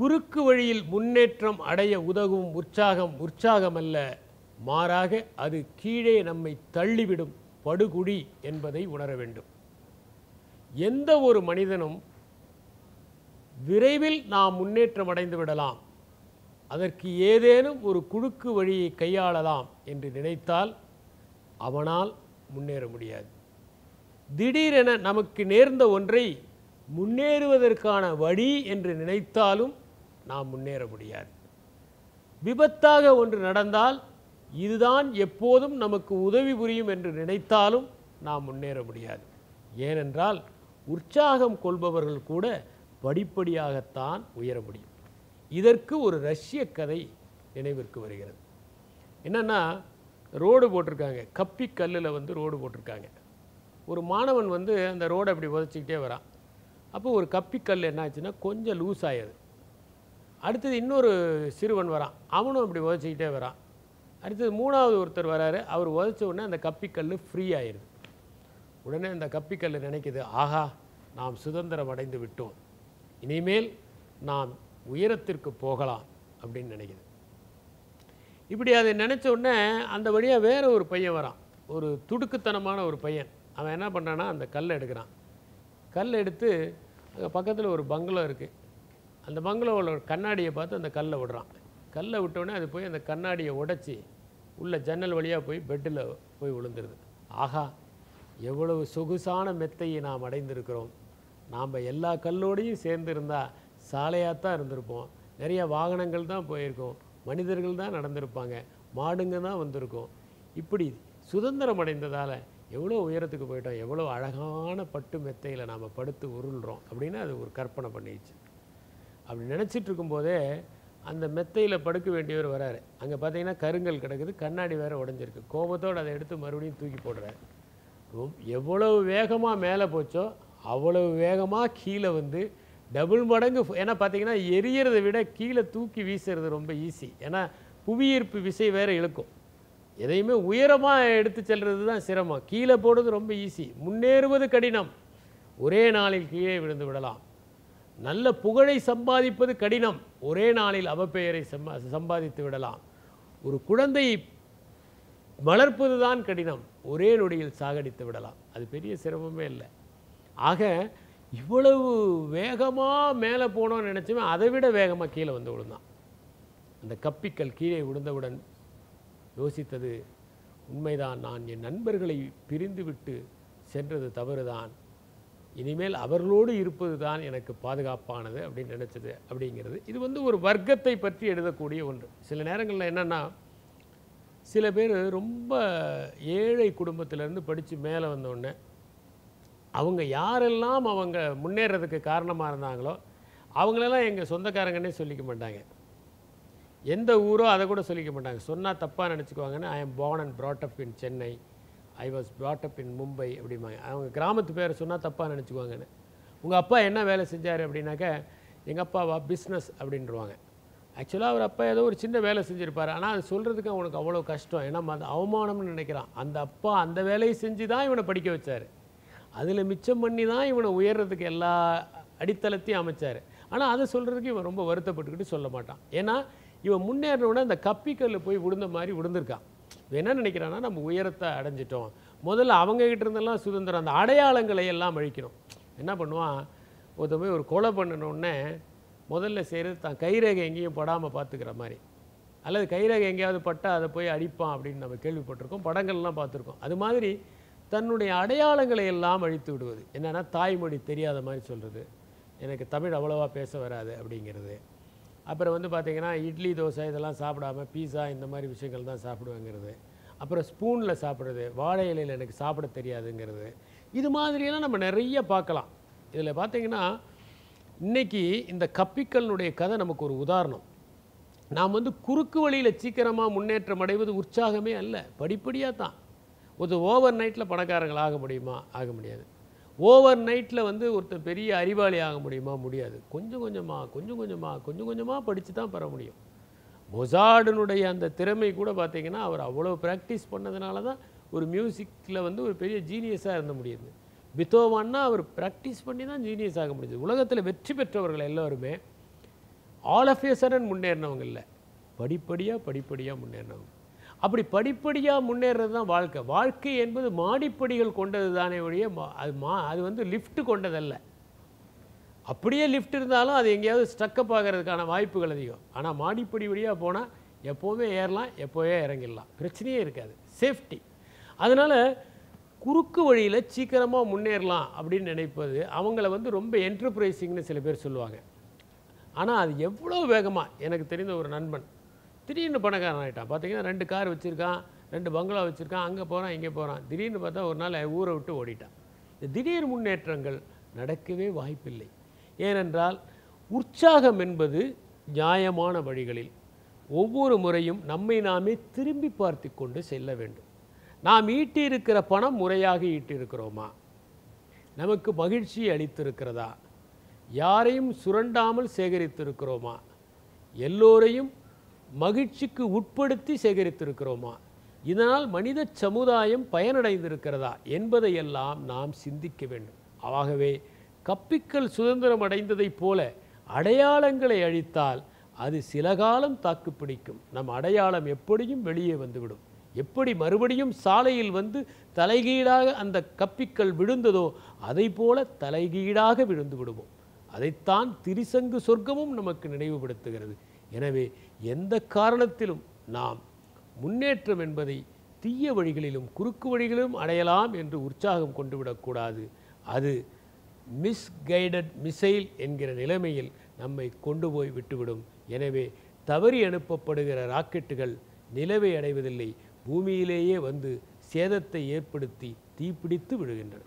குறுக்கு வழியில் முன்னேற்றம் அடைய உதவும் உற்சாகம் உற்சாகம் அல்ல, மாறாக அது கீழே நம்மை தள்ளிவிடும் படுகுழி என்பதை உணர வேண்டும். எந்த ஒரு மனிதனும் விரைவில் நாம் முன்னேற்றம் அடைந்து விடலாம், அதற்கு ஏதேனும் ஒரு குறுக்கு வழியை கையாளலாம் என்று நினைத்தால் அவனால் முன்னேற முடியாது. திடீரென நமக்கு நேர்ந்த ஒன்றை முன்னேறுவதற்கான வழி என்று நினைத்தாலும் நாம் முன்னேற முடியாது. விபத்தாக ஒன்று நடந்தால் இதுதான் எப்போதும் நமக்கு உதவி புரியும் என்று நினைத்தாலும் நாம் முன்னேற முடியாது. ஏனென்றால் உற்சாகம் கொள்பவர்கள் கூட படிப்படியாகத்தான் உயர முடியும். இதற்கு ஒரு ரஷ்ய கதை நினைவிற்கு வருகிறது. என்னென்னா, ரோடு போட்டிருக்காங்க, கப்பி கல்லில் வந்து ரோடு போட்டிருக்காங்க. ஒரு மாணவன் வந்து அந்த ரோடை அப்படி உதச்சிக்கிட்டே வரான். அப்போ ஒரு கப்பிக்கல் என்னாச்சுன்னா கொஞ்சம் லூஸ் ஆகிடுது. அடுத்தது இன்னொரு சிறுவன் வரான், அவனும் அப்படி உதச்சிக்கிட்டே வரான். அடுத்தது மூணாவது ஒருத்தர் வராரு, அவர் உதச்ச உடனே அந்த கப்பிக்கல் ஃப்ரீ ஆயிடுது. உடனே அந்த கப்பிக்கல் நினைக்குது, ஆஹா நாம் சுதந்திரம் அடைந்து விட்டோம், இனிமேல் நாம் உயரத்திற்கு போகலாம் அப்படின்னு நினைக்குது. இப்படி அதை நினச்ச உடனே அந்த வழியாக வேற ஒரு பையன் வரான், ஒரு துடுக்குத்தனமான ஒரு பையன். அவன் என்ன பண்ணுறான்னா அந்த கல்லை எடுக்கிறான். கல் எடுத்து அங்கே பக்கத்தில் ஒரு பங்களோ இருக்குது, அந்த பங்களோவில் ஒரு கண்ணாடியை பார்த்து அந்த கல்லை விடுறான். கல்லை விட்டோடனே அது போய் அந்த கண்ணாடியை உடைச்சி உள்ள ஜன்னல் வழியாக போய் பெட்டில் போய் விழுந்துருது. ஆஹா, எவ்வளவு சொகுசான மெத்தையை நாம் அடைந்திருக்கிறோம், நாம் எல்லா கல்லோடையும் சேர்ந்துருந்தால் சாலையாகத்தான் இருந்திருப்போம், நிறைய வாகனங்கள் தான் போயிருக்கோம், மனிதர்கள் தான் நடந்திருப்பாங்க, மாடுங்க தான் வந்திருக்கோம். இப்படி சுதந்திரம் அடைந்ததால் எவ்வளோ உயரத்துக்கு போயிட்டோம், எவ்வளோ அழகான பட்டு மெத்தையில் நாம் படுத்து உருள்றோம் அப்படின்னு அது ஒரு கற்பனை பண்ணிடுச்சு. அப்படி நினச்சிட்டு இருக்கும்போதே அந்த மெத்தையில் படுக்க வேண்டியவர் வராரு. அங்கே பார்த்தீங்கன்னா கருங்கல் கிடக்குது, கண்ணாடி வேறு உடஞ்சிருக்கு. கோபத்தோடு அதை எடுத்து மறுபடியும் தூக்கி போடுறாரு. எவ்வளவு வேகமாக மேலே போச்சோ அவ்வளவு வேகமாக கீழே வந்து டபுள் மடங்கு. ஏன்னா பார்த்தீங்கன்னா எரியறதை விட கீழே தூக்கி வீசுறது ரொம்ப ஈஸி. ஏன்னா புவியீர்ப்பு விசை வேறு இழுக்கும். எதையுமே உயரமாக எடுத்து செல்வது தான் சிரமம், கீழே போடுறது ரொம்ப ஈஸி. முன்னேறுவது கடினம், ஒரே நாளில் கீழே விழுந்து விடலாம். நல்ல புகழை சம்பாதிப்பது கடினம், ஒரே நாளில் அவப்பெயரை சம்பாதித்து விடலாம். ஒரு குழந்தை வளர்ப்பது தான் கடினம், ஒரே நொடியில் சாகடித்து விடலாம். அது பெரிய சிரமமே இல்லை. ஆக இவ்வளவு வேகமாக மேலே போனோன்னு நினச்சவன் அதை விட வேகமாக கீழே வந்து விழுந்தான். அந்த கப்பிக்கல் கீழே விழுந்தவுடன் யோசித்தது, உண்மைதான், நான் என் நண்பர்களை பிரிந்து விட்டு சென்றது தவறுதான், இனிமேல் அவர்களோடு இருப்பது தான் எனக்கு பாதுகாப்பானது அப்படின்னு நினச்சது அப்படிங்கிறது. இது வந்து ஒரு வர்க்கத்தை பற்றி எழுதக்கூடிய ஒன்று. சில நேரங்களில் என்னென்னா, சில பேர் ரொம்ப ஏழை குடும்பத்திலேருந்து படித்து மேலே வந்தோடனே அவங்க யாரெல்லாம் அவங்க முன்னேறதுக்கு காரணமாக இருந்தாங்களோ அவங்களெல்லாம் எங்கள் சொந்தக்காரங்கன்னே சொல்லிக்க மாட்டாங்க, எந்த ஊரோ அதை கூட சொல்லிக்க மாட்டாங்க. சொன்னால் தப்பாக நினச்சிக்குவாங்கன்னு, I am born and brought up in Chennai, I was brought up in Mumbai அப்படிம்பாங்க. அவங்க கிராமத்து பேரை சொன்னால் தப்பாக நினச்சிக்குவாங்கன்னு. உங்கள் அப்பா என்ன வேலை செஞ்சார் அப்படின்னாக்கா, எங்கள் அப்பாவா பிஸ்னஸ் அப்படின்ட்டுருவாங்க. ஆக்சுவலாக அவர் அப்பா ஏதோ ஒரு சின்ன வேலை செஞ்சுருப்பார், ஆனால் அது சொல்கிறதுக்கு அவனுக்கு அவ்வளோ கஷ்டம். ஏன்னா அது அவமானம்னு நினைக்கிறான். அந்த அப்பா அந்த வேலையை செஞ்சு தான் இவனை படிக்க வச்சார், அதில் மிச்சம் பண்ணி தான் இவனை உயர்றதுக்கு எல்லா அடித்தளத்தையும் அமைச்சார். ஆனால் அதை சொல்கிறதுக்கு இவன் ரொம்ப வருத்தப்பட்டுக்கிட்டு சொல்ல மாட்டான். ஏன்னா இவன் முன்னேறினோட அந்த கப்பிக்கல்ல போய் விழுந்த மாதிரி விழுந்திருக்கான். இவன் என்ன நினைக்கிறான்னா, நம்ம உயரத்தை அடைஞ்சிட்டோம், முதல்ல அவங்ககிட்ட இருந்தெல்லாம் சுதந்திரம், அந்த அடையாளங்களை எல்லாம் அழிக்கணும். என்ன பண்ணுவான், ஒருத்த போய் ஒரு கொலை பண்ணணுன்னே முதல்ல செய்கிறது தான் கைரேகை எங்கேயும் படாமல் பார்த்துக்கிற மாதிரி, அல்லது கைரேகை எங்கேயாவது பட்டால் அதை போய் அடிப்பான் அப்படின்னு நம்ம கேள்விப்பட்டிருக்கோம், படங்கள்லாம் பார்த்துருக்கோம். அது மாதிரி தன்னுடைய அடையாளங்களை எல்லாம் அழித்து விடுவது. என்னென்னா தாய்மொழி தெரியாத மாதிரி சொல்கிறது, எனக்கு தமிழ் அவ்வளோவா பேச வராது அப்படிங்கிறது. அப்புறம் வந்து பார்த்திங்கன்னா இட்லி தோசை இதெல்லாம் சாப்பிடாமல் பீஸா இந்த மாதிரி விஷயங்கள் தான் சாப்பிடுவேங்கிறது. அப்புறம் ஸ்பூனில் சாப்பிட்றது, வாழை இலையில் எனக்கு சாப்பிட தெரியாதுங்கிறது. இது மாதிரியெல்லாம் நம்ம நிறைய பார்க்கலாம். இதில் பார்த்திங்கன்னா இன்றைக்கி இந்த கப்பிக்கல்னுடைய கதை நமக்கு ஒரு உதாரணம். நாம் வந்து குறுக்கு வழியில் சீக்கிரமாக முன்னேற்றம் அடைவது உற்சாகமே அல்ல, படிப்படியாக தான். ஒரு ஓவர் நைட்டில் பணக்காரங்கள் ஆக முடியுமா? ஆக முடியாது. ஓவர் நைட்டில் வந்து ஒருத்தர் பெரிய அறிவாளி ஆக முடியுமா? முடியாது. கொஞ்சம் கொஞ்சமாக படித்து தான் பெற முடியும். மொசார்டினுடைய அந்த திறமை கூட பார்த்திங்கன்னா அவர் அவ்வளோ ப்ராக்டிஸ் பண்ணதுனால தான் ஒரு மியூசிக்கில் வந்து ஒரு பெரிய ஜீனியஸாக இருந்த முடியுது. பித்தோவான்னா அவர் ப்ராக்டிஸ் பண்ணி தான் ஜீனியஸ் ஆக முடியுது. உலகத்தில் வெற்றி பெற்றவர்கள் எல்லோருமே ஆல் ஆஃப் ஏ சடன் முன்னேறினவங்க இல்லை, படிப்படியாக முன்னேறினவங்க. அப்படி படிப்படியாக முன்னேறது தான் வாழ்க்கை. வாழ்க்கை என்பது மாடிப்படிகள் கொண்டது தானே ஒழிய அது வந்து லிஃப்ட் கொண்டதல்ல. அப்படியே லிஃப்ட் இருந்தாலும் அது எங்கேயாவது ஸ்ட்ரக்கப் ஆகிறதுக்கான வாய்ப்புகள் அதிகம். ஆனால் மாடிப்படி வழியாக போனால் எப்போவுமே ஏறலாம், எப்போவே இறங்கிடலாம், பிரச்சனையே இருக்காது, சேஃப்டி. அதனால் குறுக்கு வழியில் சீக்கிரமாக முன்னேறலாம் அப்படின்னு நினைப்பது அவங்கள வந்து ரொம்ப என்டர்பிரைசிங்னு சில பேர் சொல்லுவாங்க. ஆனால் அது எவ்வளோ வேகமாக, எனக்கு தெரிந்த ஒரு நண்பன் திடீர்னு பணக்காரன் ஆகிட்டான். பார்த்தீங்கன்னா 2 கார் வச்சுருக்கான், 2 பங்களா வச்சுருக்கான், அங்கே போகிறான் இங்கே போகிறான். திடீர்னு பார்த்தா ஒரு நாள் ஊரை விட்டு ஓடிட்டான். இந்த திடீர் முன்னேற்றங்கள் நடக்கவே வாய்ப்பில்லை. ஏனென்றால் உற்சாகம் என்பது நியாயமான வழிகளில் ஒவ்வொரு முறையும் நம்மை நாமே திரும்பி பார்த்து கொண்டு செல்ல வேண்டும். நாம் ஈட்டியிருக்கிற பணம் முறையாக ஈட்டியிருக்கிறோமா? நமக்கு மகிழ்ச்சி அளித்திருக்கிறதா? யாரையும் சுரண்டாமல் சேகரித்திருக்கிறோமா? எல்லோரையும் மகிழ்ச்சிக்கு உட்படுத்தி சேகரித்திருக்கிறோமா? இதனால் மனித சமுதாயம் பயனடைந்திருக்கிறதா என்பதையெல்லாம் நாம் சிந்திக்க வேண்டும். ஆகவே கப்பிக்கள் சுதந்திரம் அடைந்ததைப் போல அடையாளங்களை அழித்தால் அது சில காலம் தாக்குப்பிடிக்கும். நம் அடையாளம் எப்படியும் வெளியே வந்துவிடும். எப்படி மறுபடியும் சாலையில் வந்து தலைகீழாக அந்த கப்பிக்கள் விழுந்ததோ அதை போல தலைகீழாக விழுந்து விடுவோம். அதைத்தான் திரிசங்கு சொர்க்கமும் நமக்கு நினைவுபடுத்துகிறது. எனவே எந்த காரணத்திலும் நாம் முன்னேற்றம் என்பதை தீய வழிகளிலும் குறுக்கு வழிகளிலும் அடையலாம் என்று உற்சாகம் கொண்டு விடக்கூடாது. அது மிஸ்கைடட் மிசைல் என்கிற நிலைமையில் நம்மை கொண்டு போய் விட்டுவிடும். எனவே தவறி அனுப்பப்படுகிற ராக்கெட்டுகள் நிலவை அடைவதில்லை, பூமியிலேயே வந்து சேதத்தை ஏற்படுத்தி தீப்பிடித்து விடுகின்றன.